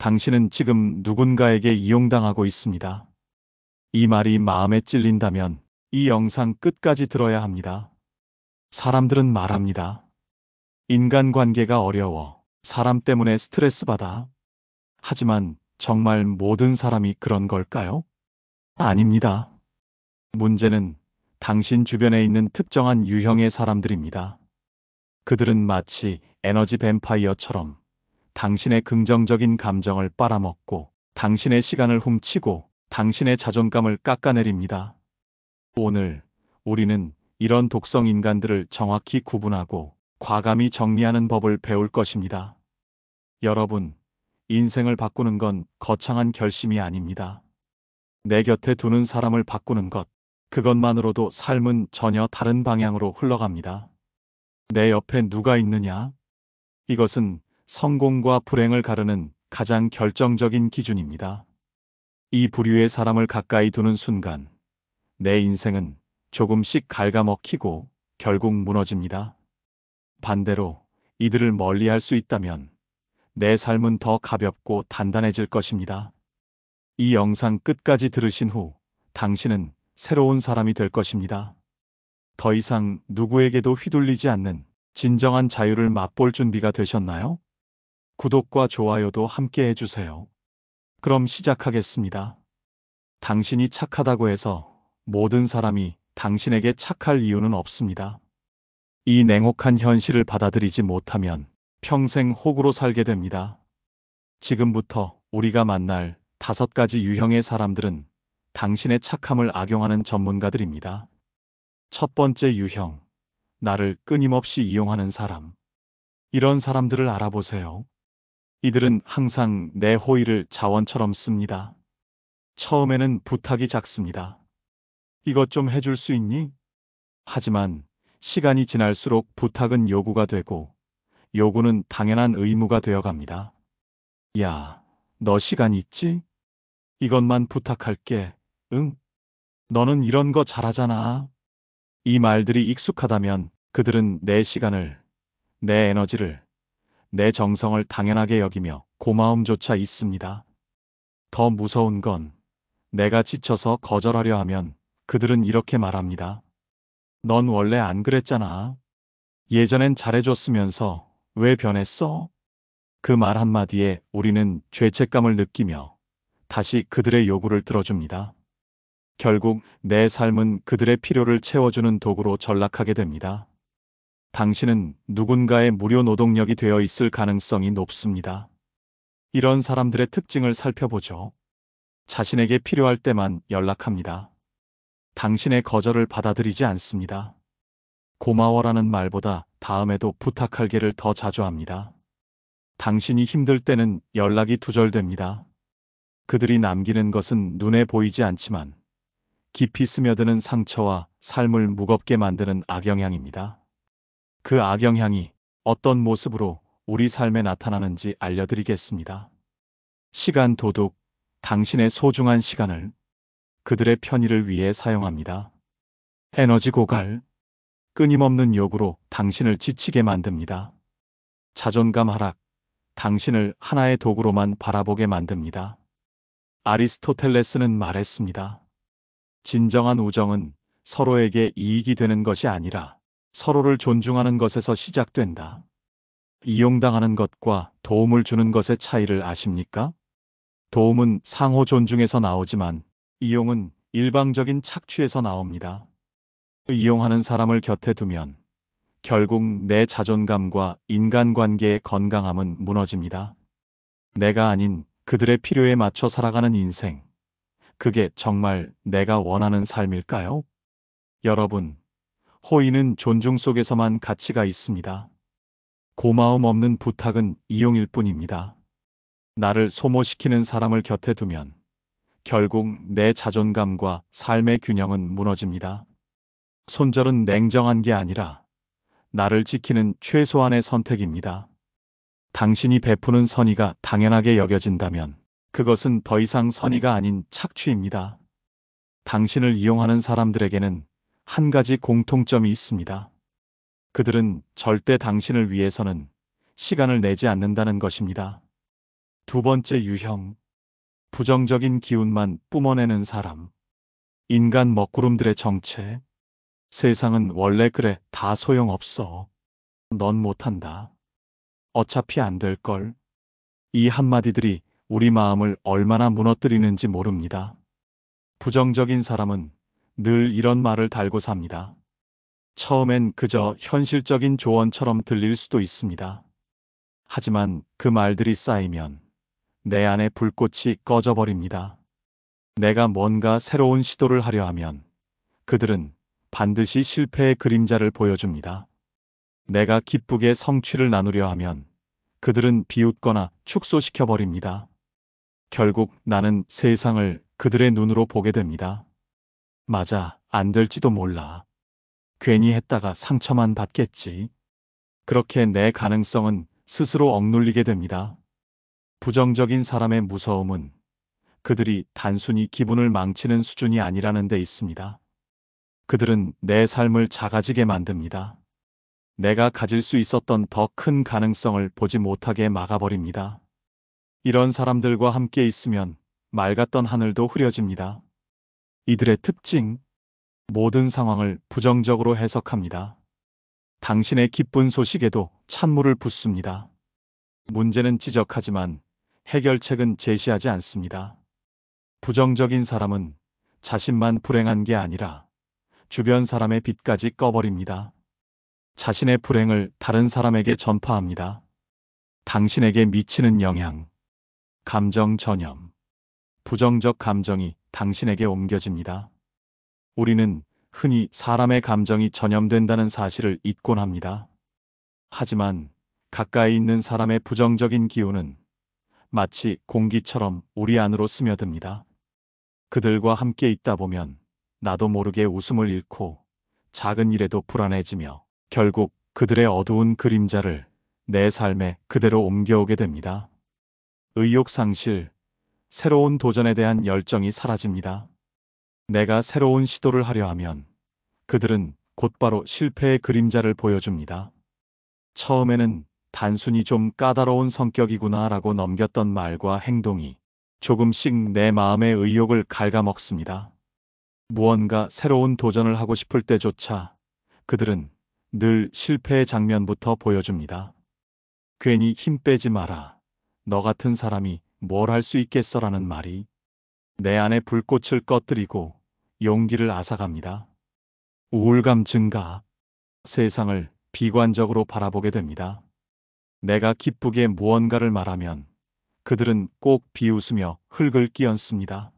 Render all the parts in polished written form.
당신은 지금 누군가에게 이용당하고 있습니다. 이 말이 마음에 찔린다면 이 영상 끝까지 들어야 합니다. 사람들은 말합니다. 인간관계가 어려워. 사람 때문에 스트레스 받아. 하지만 정말 모든 사람이 그런 걸까요? 아닙니다. 문제는 당신 주변에 있는 특정한 유형의 사람들입니다. 그들은 마치 에너지 뱀파이어처럼 당신의 긍정적인 감정을 빨아먹고 당신의 시간을 훔치고 당신의 자존감을 깎아내립니다. 오늘 우리는 이런 독성 인간들을 정확히 구분하고 과감히 정리하는 법을 배울 것입니다. 여러분, 인생을 바꾸는 건 거창한 결심이 아닙니다. 내 곁에 두는 사람을 바꾸는 것, 그것만으로도 삶은 전혀 다른 방향으로 흘러갑니다. 내 옆에 누가 있느냐? 이것은 성공과 불행을 가르는 가장 결정적인 기준입니다. 이 부류의 사람을 가까이 두는 순간, 내 인생은 조금씩 갉아먹히고 결국 무너집니다. 반대로 이들을 멀리할 수 있다면 내 삶은 더 가볍고 단단해질 것입니다. 이 영상 끝까지 들으신 후 당신은 새로운 사람이 될 것입니다. 더 이상 누구에게도 휘둘리지 않는 진정한 자유를 맛볼 준비가 되셨나요? 구독과 좋아요도 함께 해주세요. 그럼 시작하겠습니다. 당신이 착하다고 해서 모든 사람이 당신에게 착할 이유는 없습니다. 이 냉혹한 현실을 받아들이지 못하면 평생 혹으로 살게 됩니다. 지금부터 우리가 만날 5가지 유형의 사람들은 당신의 착함을 악용하는 전문가들입니다. 첫 번째 유형, 나를 끊임없이 이용하는 사람. 이런 사람들을 알아보세요. 이들은 항상 내 호의를 자원처럼 씁니다. 처음에는 부탁이 작습니다. 이것 좀 해줄 수 있니? 하지만 시간이 지날수록 부탁은 요구가 되고 요구는 당연한 의무가 되어갑니다. 야, 너 시간 있지? 이것만 부탁할게. 응? 너는 이런 거 잘하잖아. 이 말들이 익숙하다면 그들은 내 시간을, 내 에너지를, 내 정성을 당연하게 여기며 고마움조차 있습니다. 더 무서운 건 내가 지쳐서 거절하려 하면 그들은 이렇게 말합니다. 넌 원래 안 그랬잖아. 예전엔 잘해줬으면서 왜 변했어? 그 말 한마디에 우리는 죄책감을 느끼며 다시 그들의 요구를 들어줍니다. 결국 내 삶은 그들의 필요를 채워주는 도구로 전락하게 됩니다. 당신은 누군가의 무료 노동력이 되어 있을 가능성이 높습니다. 이런 사람들의 특징을 살펴보죠. 자신에게 필요할 때만 연락합니다. 당신의 거절을 받아들이지 않습니다. 고마워라는 말보다 다음에도 부탁할 게를 더 자주 합니다. 당신이 힘들 때는 연락이 두절됩니다. 그들이 남기는 것은 눈에 보이지 않지만 깊이 스며드는 상처와 삶을 무겁게 만드는 악영향입니다. 그 악영향이 어떤 모습으로 우리 삶에 나타나는지 알려드리겠습니다. 시간 도둑, 당신의 소중한 시간을 그들의 편의를 위해 사용합니다. 에너지 고갈, 끊임없는 요구로 당신을 지치게 만듭니다. 자존감 하락, 당신을 하나의 도구로만 바라보게 만듭니다. 아리스토텔레스는 말했습니다. 진정한 우정은 서로에게 이익이 되는 것이 아니라 서로를 존중하는 것에서 시작된다. 이용당하는 것과 도움을 주는 것의 차이를 아십니까? 도움은 상호 존중에서 나오지만 이용은 일방적인 착취에서 나옵니다. 이용하는 사람을 곁에 두면 결국 내 자존감과 인간관계의 건강함은 무너집니다. 내가 아닌 그들의 필요에 맞춰 살아가는 인생. 그게 정말 내가 원하는 삶일까요? 여러분, 호의는 존중 속에서만 가치가 있습니다. 고마움 없는 부탁은 이용일 뿐입니다. 나를 소모시키는 사람을 곁에 두면 결국 내 자존감과 삶의 균형은 무너집니다. 손절은 냉정한 게 아니라 나를 지키는 최소한의 선택입니다. 당신이 베푸는 선의가 당연하게 여겨진다면 그것은 더 이상 선의가 아닌 착취입니다. 당신을 이용하는 사람들에게는 한 가지 공통점이 있습니다. 그들은 절대 당신을 위해서는 시간을 내지 않는다는 것입니다. 두 번째 유형. 부정적인 기운만 뿜어내는 사람. 인간 먹구름들의 정체. 세상은 원래 그래, 다 소용없어. 넌 못한다. 어차피 안 될걸. 이 한마디들이 우리 마음을 얼마나 무너뜨리는지 모릅니다. 부정적인 사람은 늘 이런 말을 달고 삽니다. 처음엔 그저 현실적인 조언처럼 들릴 수도 있습니다. 하지만 그 말들이 쌓이면 내 안에 불꽃이 꺼져버립니다. 내가 뭔가 새로운 시도를 하려 하면 그들은 반드시 실패의 그림자를 보여줍니다. 내가 기쁘게 성취를 나누려 하면 그들은 비웃거나 축소시켜버립니다. 결국 나는 세상을 그들의 눈으로 보게 됩니다. 맞아, 안 될지도 몰라. 괜히 했다가 상처만 받겠지. 그렇게 내 가능성은 스스로 억눌리게 됩니다. 부정적인 사람의 무서움은 그들이 단순히 기분을 망치는 수준이 아니라는 데 있습니다. 그들은 내 삶을 작아지게 만듭니다. 내가 가질 수 있었던 더 큰 가능성을 보지 못하게 막아버립니다. 이런 사람들과 함께 있으면 맑았던 하늘도 흐려집니다. 이들의 특징, 모든 상황을 부정적으로 해석합니다. 당신의 기쁜 소식에도 찬물을 붓습니다. 문제는 지적하지만 해결책은 제시하지 않습니다. 부정적인 사람은 자신만 불행한 게 아니라 주변 사람의 빛까지 꺼버립니다. 자신의 불행을 다른 사람에게 전파합니다. 당신에게 미치는 영향, 감정 전염, 부정적 감정이 당신에게 옮겨집니다. 우리는 흔히 사람의 감정이 전염된다는 사실을 잊곤 합니다. 하지만 가까이 있는 사람의 부정적인 기운은 마치 공기처럼 우리 안으로 스며듭니다. 그들과 함께 있다 보면 나도 모르게 웃음을 잃고 작은 일에도 불안해지며 결국 그들의 어두운 그림자를 내 삶에 그대로 옮겨오게 됩니다. 의욕 상실, 새로운 도전에 대한 열정이 사라집니다. 내가 새로운 시도를 하려 하면 그들은 곧바로 실패의 그림자를 보여줍니다. 처음에는 단순히 좀 까다로운 성격이구나 라고 넘겼던 말과 행동이 조금씩 내 마음의 의욕을 갉아먹습니다. 무언가 새로운 도전을 하고 싶을 때조차 그들은 늘 실패의 장면부터 보여줍니다. 괜히 힘 빼지 마라. 너 같은 사람이 뭘 할 수 있겠어라는 말이 내 안에 불꽃을 꺼뜨리고 용기를 앗아갑니다. 우울감 증가, 세상을 비관적으로 바라보게 됩니다. 내가 기쁘게 무언가를 말하면 그들은 꼭 비웃으며 흙을 끼얹습니다.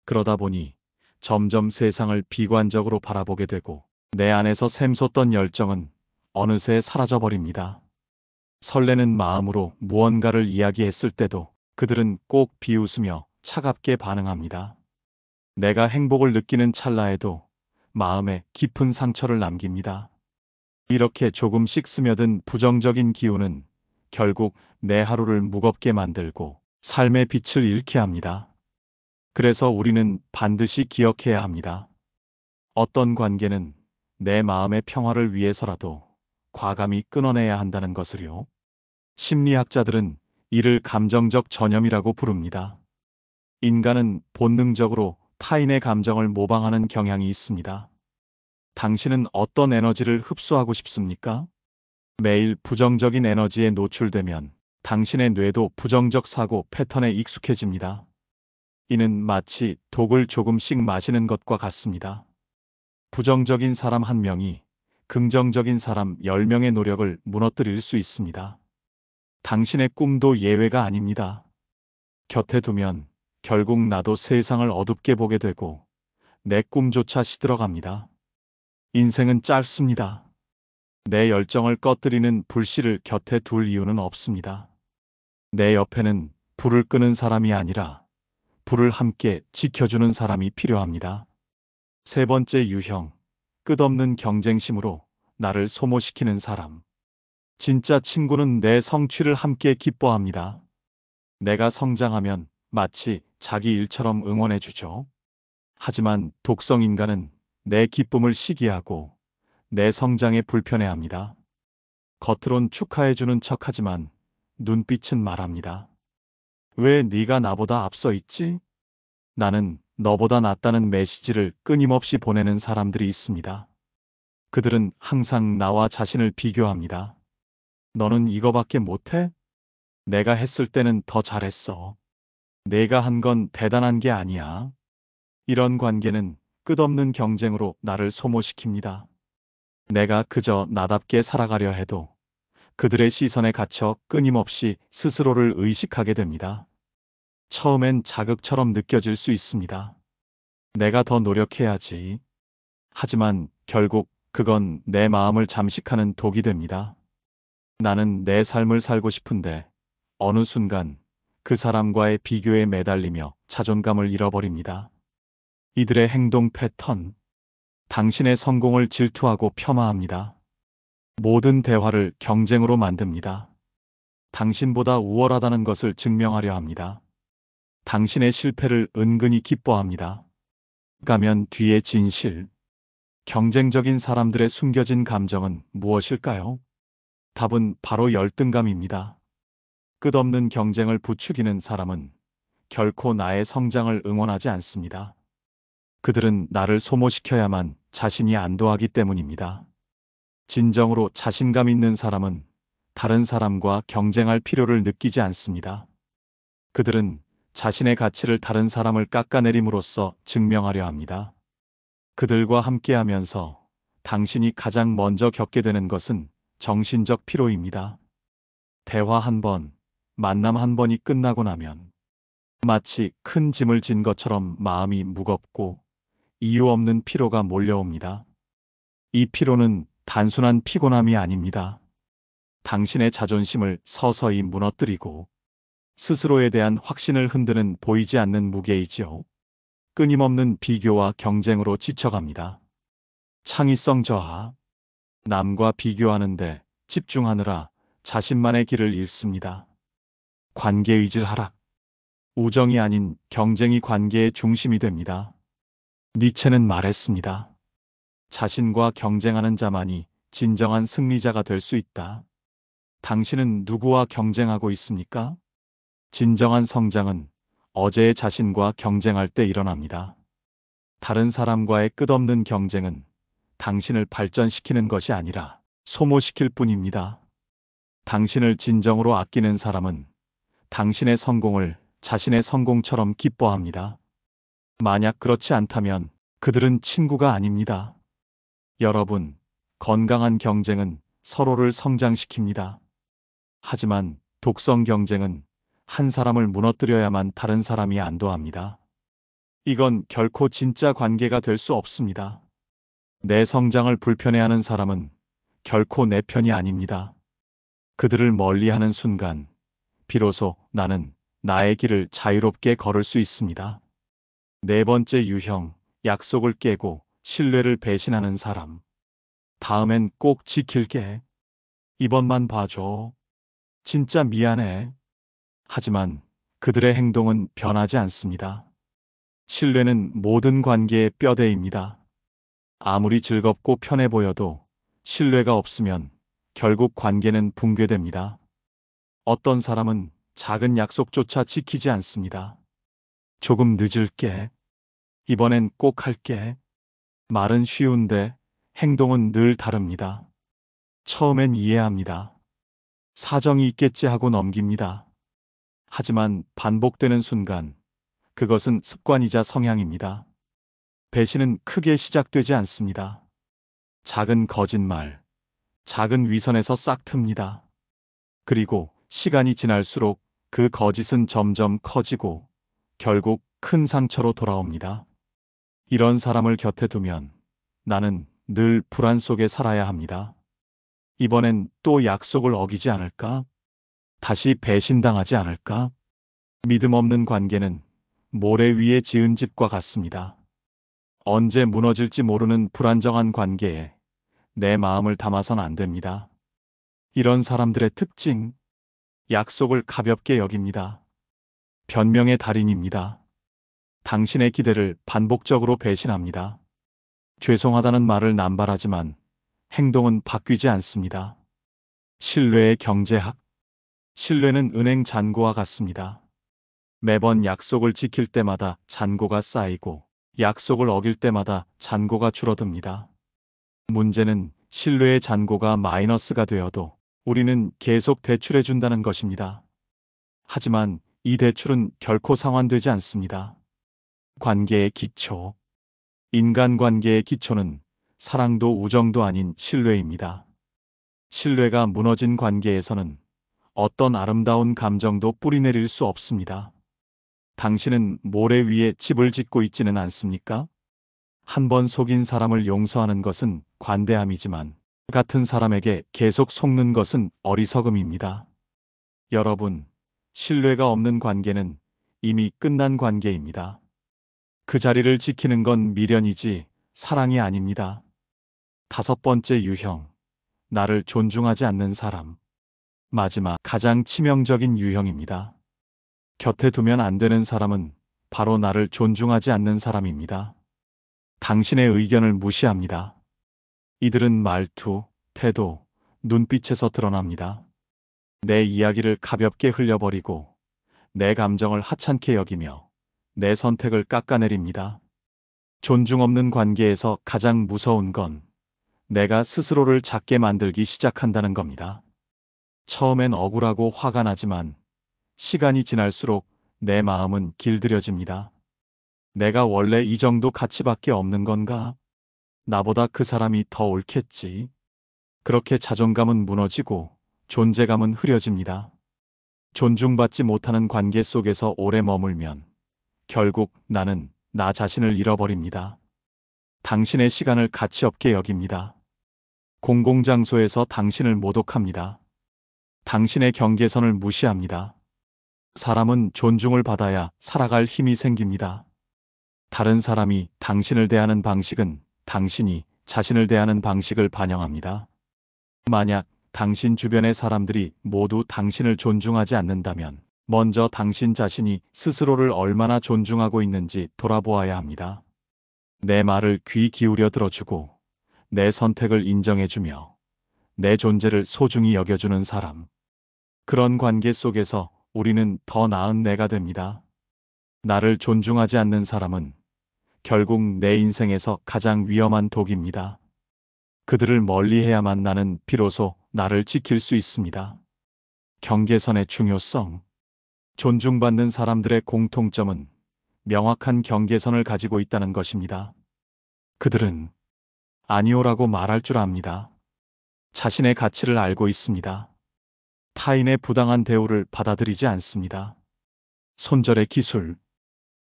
그러다 보니 점점 세상을 비관적으로 바라보게 되고 내 안에서 샘솟던 열정은 어느새 사라져버립니다. 설레는 마음으로 무언가를 이야기했을 때도 그들은 꼭 비웃으며 차갑게 반응합니다. 내가 행복을 느끼는 찰나에도 마음에 깊은 상처를 남깁니다. 이렇게 조금씩 스며든 부정적인 기운은 결국 내 하루를 무겁게 만들고 삶의 빛을 잃게 합니다. 그래서 우리는 반드시 기억해야 합니다. 어떤 관계는 내 마음의 평화를 위해서라도 과감히 끊어내야 한다는 것을요. 심리학자들은 이를 감정적 전염이라고 부릅니다. 인간은 본능적으로 타인의 감정을 모방하는 경향이 있습니다. 당신은 어떤 에너지를 흡수하고 싶습니까? 매일 부정적인 에너지에 노출되면 당신의 뇌도 부정적 사고 패턴에 익숙해집니다. 이는 마치 독을 조금씩 마시는 것과 같습니다. 부정적인 사람 한 명이 긍정적인 사람 10명의 노력을 무너뜨릴 수 있습니다. 당신의 꿈도 예외가 아닙니다. 곁에 두면 결국 나도 세상을 어둡게 보게 되고 내 꿈조차 시들어갑니다. 인생은 짧습니다. 내 열정을 꺼뜨리는 불씨를 곁에 둘 이유는 없습니다. 내 옆에는 불을 끄는 사람이 아니라 불을 함께 지켜주는 사람이 필요합니다. 세 번째 유형, 끝없는 경쟁심으로 나를 소모시키는 사람. 진짜 친구는 내 성취를 함께 기뻐합니다. 내가 성장하면 마치 자기 일처럼 응원해주죠. 하지만 독성 인간은 내 기쁨을 시기하고 내 성장에 불편해합니다. 겉으론 축하해주는 척하지만 눈빛은 말합니다. 왜 네가 나보다 앞서 있지? 나는 너보다 낫다는 메시지를 끊임없이 보내는 사람들이 있습니다. 그들은 항상 나와 자신을 비교합니다. 너는 이거밖에 못해? 내가 했을 때는 더 잘했어. 내가 한 건 대단한 게 아니야. 이런 관계는 끝없는 경쟁으로 나를 소모시킵니다. 내가 그저 나답게 살아가려 해도 그들의 시선에 갇혀 끊임없이 스스로를 의식하게 됩니다. 처음엔 자극처럼 느껴질 수 있습니다. 내가 더 노력해야지. 하지만 결국 그건 내 마음을 잠식하는 독이 됩니다. 나는 내 삶을 살고 싶은데 어느 순간 그 사람과의 비교에 매달리며 자존감을 잃어버립니다. 이들의 행동 패턴, 당신의 성공을 질투하고 폄하합니다. 모든 대화를 경쟁으로 만듭니다. 당신보다 우월하다는 것을 증명하려 합니다. 당신의 실패를 은근히 기뻐합니다. 가면 뒤의 진실, 경쟁적인 사람들의 숨겨진 감정은 무엇일까요? 답은 바로 열등감입니다. 끝없는 경쟁을 부추기는 사람은 결코 나의 성장을 응원하지 않습니다. 그들은 나를 소모시켜야만 자신이 안도하기 때문입니다. 진정으로 자신감 있는 사람은 다른 사람과 경쟁할 필요를 느끼지 않습니다. 그들은 자신의 가치를 다른 사람을 깎아내림으로써 증명하려 합니다. 그들과 함께하면서 당신이 가장 먼저 겪게 되는 것은 정신적 피로입니다. 대화 한 번, 만남 한 번이 끝나고 나면 마치 큰 짐을 진 것처럼 마음이 무겁고 이유 없는 피로가 몰려옵니다. 이 피로는 단순한 피곤함이 아닙니다. 당신의 자존심을 서서히 무너뜨리고 스스로에 대한 확신을 흔드는 보이지 않는 무게이지요. 끊임없는 비교와 경쟁으로 지쳐갑니다. 창의성 저하, 남과 비교하는데 집중하느라 자신만의 길을 잃습니다. 관계의질 하락, 우정이 아닌 경쟁이 관계의 중심이 됩니다. 니체는 말했습니다. 자신과 경쟁하는 자만이 진정한 승리자가 될 수 있다. 당신은 누구와 경쟁하고 있습니까? 진정한 성장은 어제의 자신과 경쟁할 때 일어납니다. 다른 사람과의 끝없는 경쟁은 당신을 발전시키는 것이 아니라 소모시킬 뿐입니다. 당신을 진정으로 아끼는 사람은 당신의 성공을 자신의 성공처럼 기뻐합니다. 만약 그렇지 않다면 그들은 친구가 아닙니다. 여러분, 건강한 경쟁은 서로를 성장시킵니다. 하지만 독성 경쟁은 한 사람을 무너뜨려야만 다른 사람이 안도합니다. 이건 결코 진짜 관계가 될 수 없습니다. 내 성장을 불편해하는 사람은 결코 내 편이 아닙니다. 그들을 멀리하는 순간 비로소 나는 나의 길을 자유롭게 걸을 수 있습니다. 네 번째 유형, 약속을 깨고 신뢰를 배신하는 사람. 다음엔 꼭 지킬게. 이번만 봐줘. 진짜 미안해. 하지만 그들의 행동은 변하지 않습니다. 신뢰는 모든 관계의 뼈대입니다. 아무리 즐겁고 편해 보여도 신뢰가 없으면 결국 관계는 붕괴됩니다. 어떤 사람은 작은 약속조차 지키지 않습니다. 조금 늦을게. 이번엔 꼭 할게. 말은 쉬운데 행동은 늘 다릅니다. 처음엔 이해합니다. 사정이 있겠지 하고 넘깁니다. 하지만 반복되는 순간 그것은 습관이자 성향입니다. 배신은 크게 시작되지 않습니다. 작은 거짓말, 작은 위선에서 싹 틉니다. 그리고 시간이 지날수록 그 거짓은 점점 커지고 결국 큰 상처로 돌아옵니다. 이런 사람을 곁에 두면 나는 늘 불안 속에 살아야 합니다. 이번엔 또 약속을 어기지 않을까? 다시 배신당하지 않을까? 믿음 없는 관계는 모래 위에 지은 집과 같습니다. 언제 무너질지 모르는 불안정한 관계에 내 마음을 담아선 안 됩니다. 이런 사람들의 특징, 약속을 가볍게 여깁니다. 변명의 달인입니다. 당신의 기대를 반복적으로 배신합니다. 죄송하다는 말을 남발하지만 행동은 바뀌지 않습니다. 신뢰의 경제학. 신뢰는 은행 잔고와 같습니다. 매번 약속을 지킬 때마다 잔고가 쌓이고 약속을 어길 때마다 잔고가 줄어듭니다. 문제는 신뢰의 잔고가 마이너스가 되어도 우리는 계속 대출해준다는 것입니다. 하지만 이 대출은 결코 상환되지 않습니다. 관계의 기초. 인간관계의 기초는 사랑도 우정도 아닌 신뢰입니다. 신뢰가 무너진 관계에서는 어떤 아름다운 감정도 뿌리내릴 수 없습니다. 당신은 모래 위에 집을 짓고 있지는 않습니까? 한 번 속인 사람을 용서하는 것은 관대함이지만 같은 사람에게 계속 속는 것은 어리석음입니다. 여러분, 신뢰가 없는 관계는 이미 끝난 관계입니다. 그 자리를 지키는 건 미련이지 사랑이 아닙니다. 5번째 유형, 나를 존중하지 않는 사람. 마지막 가장 치명적인 유형입니다. 곁에 두면 안 되는 사람은 바로 나를 존중하지 않는 사람입니다. 당신의 의견을 무시합니다. 이들은 말투, 태도, 눈빛에서 드러납니다. 내 이야기를 가볍게 흘려버리고 내 감정을 하찮게 여기며 내 선택을 깎아내립니다. 존중 없는 관계에서 가장 무서운 건 내가 스스로를 작게 만들기 시작한다는 겁니다. 처음엔 억울하고 화가 나지만 시간이 지날수록 내 마음은 길들여집니다. 내가 원래 이 정도 가치밖에 없는 건가? 나보다 그 사람이 더 옳겠지. 그렇게 자존감은 무너지고 존재감은 흐려집니다. 존중받지 못하는 관계 속에서 오래 머물면 결국 나는 나 자신을 잃어버립니다. 당신의 시간을 가치 없게 여깁니다. 공공장소에서 당신을 모독합니다. 당신의 경계선을 무시합니다. 사람은 존중을 받아야 살아갈 힘이 생깁니다. 다른 사람이 당신을 대하는 방식은 당신이 자신을 대하는 방식을 반영합니다. 만약 당신 주변의 사람들이 모두 당신을 존중하지 않는다면 먼저 당신 자신이 스스로를 얼마나 존중하고 있는지 돌아보아야 합니다. 내 말을 귀 기울여 들어주고 내 선택을 인정해주며 내 존재를 소중히 여겨주는 사람. 그런 관계 속에서 우리는 더 나은 내가 됩니다. 나를 존중하지 않는 사람은 결국 내 인생에서 가장 위험한 독입니다. 그들을 멀리해야만 나는 비로소 나를 지킬 수 있습니다. 경계선의 중요성. 존중받는 사람들의 공통점은 명확한 경계선을 가지고 있다는 것입니다. 그들은 아니오라고 말할 줄 압니다. 자신의 가치를 알고 있습니다. 타인의 부당한 대우를 받아들이지 않습니다. 손절의 기술.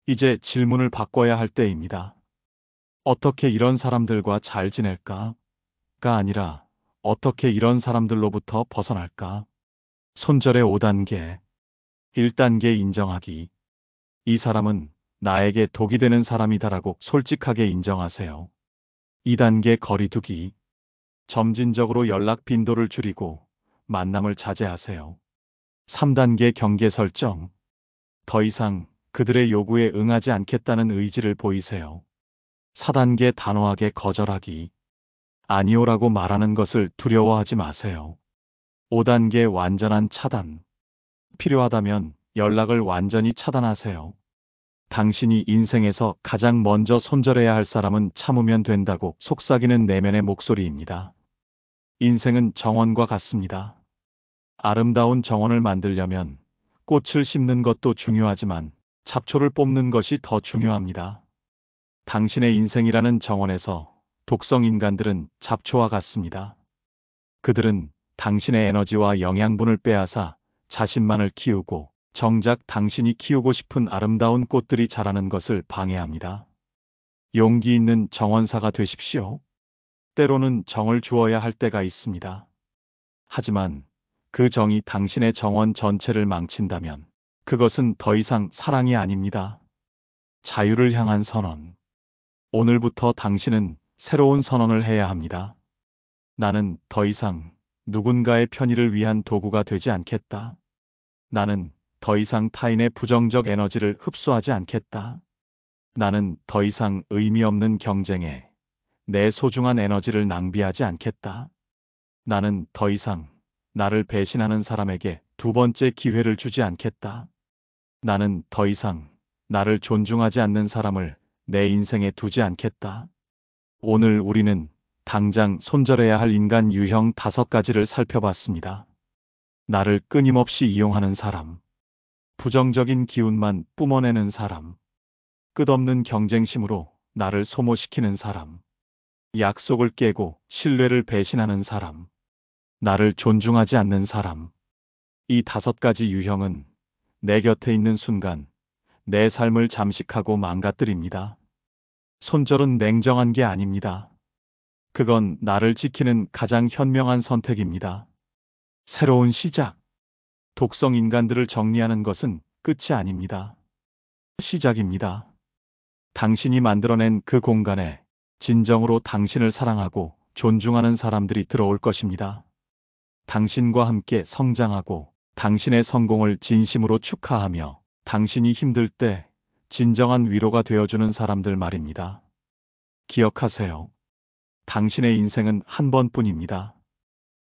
이제 질문을 바꿔야 할 때입니다. 어떻게 이런 사람들과 잘 지낼까? 가 아니라 어떻게 이런 사람들로부터 벗어날까? 손절의 5단계. 1단계 인정하기. 이 사람은 나에게 독이 되는 사람이다라고 솔직하게 인정하세요. 2단계 거리두기. 점진적으로 연락 빈도를 줄이고 만남을 자제하세요. 3단계 경계 설정. 더 이상 그들의 요구에 응하지 않겠다는 의지를 보이세요. 4단계 단호하게 거절하기. 아니오라고 말하는 것을 두려워하지 마세요. 5단계 완전한 차단. 필요하다면 연락을 완전히 차단하세요. 당신이 인생에서 가장 먼저 손절해야 할 사람은 참으면 된다고 속삭이는 내면의 목소리입니다. 인생은 정원과 같습니다. 아름다운 정원을 만들려면 꽃을 심는 것도 중요하지만 잡초를 뽑는 것이 더 중요합니다. 당신의 인생이라는 정원에서 독성 인간들은 잡초와 같습니다. 그들은 당신의 에너지와 영양분을 빼앗아 자신만을 키우고 정작 당신이 키우고 싶은 아름다운 꽃들이 자라는 것을 방해합니다. 용기 있는 정원사가 되십시오. 때로는 정을 주어야 할 때가 있습니다. 하지만 그 정이 당신의 정원 전체를 망친다면 그것은 더 이상 사랑이 아닙니다. 자유를 향한 선언. 오늘부터 당신은 새로운 선언을 해야 합니다. 나는 더 이상 누군가의 편의를 위한 도구가 되지 않겠다. 나는 더 이상 타인의 부정적 에너지를 흡수하지 않겠다. 나는 더 이상 의미 없는 경쟁에 내 소중한 에너지를 낭비하지 않겠다. 나는 더 이상 나를 배신하는 사람에게 두 번째 기회를 주지 않겠다. 나는 더 이상 나를 존중하지 않는 사람을 내 인생에 두지 않겠다. 오늘 우리는 당장 손절해야 할 인간 유형 5가지를 살펴봤습니다. 나를 끊임없이 이용하는 사람, 부정적인 기운만 뿜어내는 사람, 끝없는 경쟁심으로 나를 소모시키는 사람, 약속을 깨고 신뢰를 배신하는 사람, 나를 존중하지 않는 사람. 이 5가지 유형은 내 곁에 있는 순간 내 삶을 잠식하고 망가뜨립니다. 손절은 냉정한 게 아닙니다. 그건 나를 지키는 가장 현명한 선택입니다. 새로운 시작. 독성 인간들을 정리하는 것은 끝이 아닙니다. 시작입니다. 당신이 만들어낸 그 공간에 진정으로 당신을 사랑하고 존중하는 사람들이 들어올 것입니다. 당신과 함께 성장하고 당신의 성공을 진심으로 축하하며 당신이 힘들 때 진정한 위로가 되어주는 사람들 말입니다. 기억하세요. 당신의 인생은 한 번뿐입니다.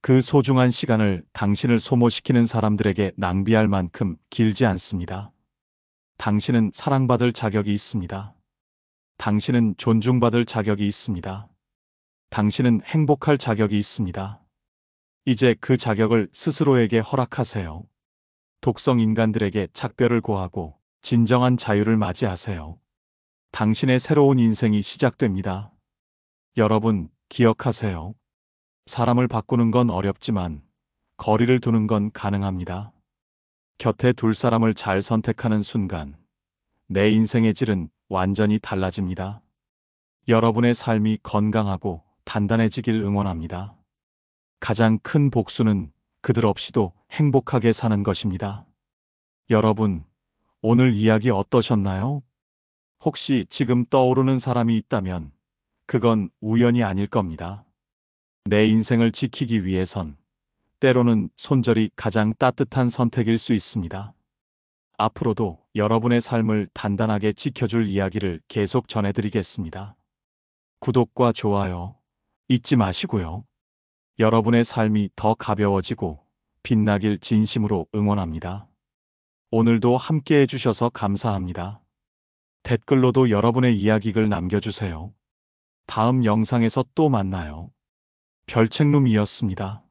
그 소중한 시간을 당신을 소모시키는 사람들에게 낭비할 만큼 길지 않습니다. 당신은 사랑받을 자격이 있습니다. 당신은 존중받을 자격이 있습니다. 당신은 행복할 자격이 있습니다. 이제 그 자격을 스스로에게 허락하세요. 독성 인간들에게 작별을 고하고 진정한 자유를 맞이하세요. 당신의 새로운 인생이 시작됩니다. 여러분, 기억하세요. 사람을 바꾸는 건 어렵지만 거리를 두는 건 가능합니다. 곁에 둘 사람을 잘 선택하는 순간 내 인생의 질은 완전히 달라집니다. 여러분의 삶이 건강하고 단단해지길 응원합니다. 가장 큰 복수는 그들 없이도 행복하게 사는 것입니다. 여러분, 오늘 이야기 어떠셨나요? 혹시 지금 떠오르는 사람이 있다면 그건 우연이 아닐 겁니다. 내 인생을 지키기 위해선 때로는 손절이 가장 따뜻한 선택일 수 있습니다. 앞으로도 여러분의 삶을 단단하게 지켜줄 이야기를 계속 전해드리겠습니다. 구독과 좋아요 잊지 마시고요. 여러분의 삶이 더 가벼워지고 빛나길 진심으로 응원합니다. 오늘도 함께 해주셔서 감사합니다. 댓글로도 여러분의 이야기를 남겨주세요. 다음 영상에서 또 만나요. 별책룸이었습니다.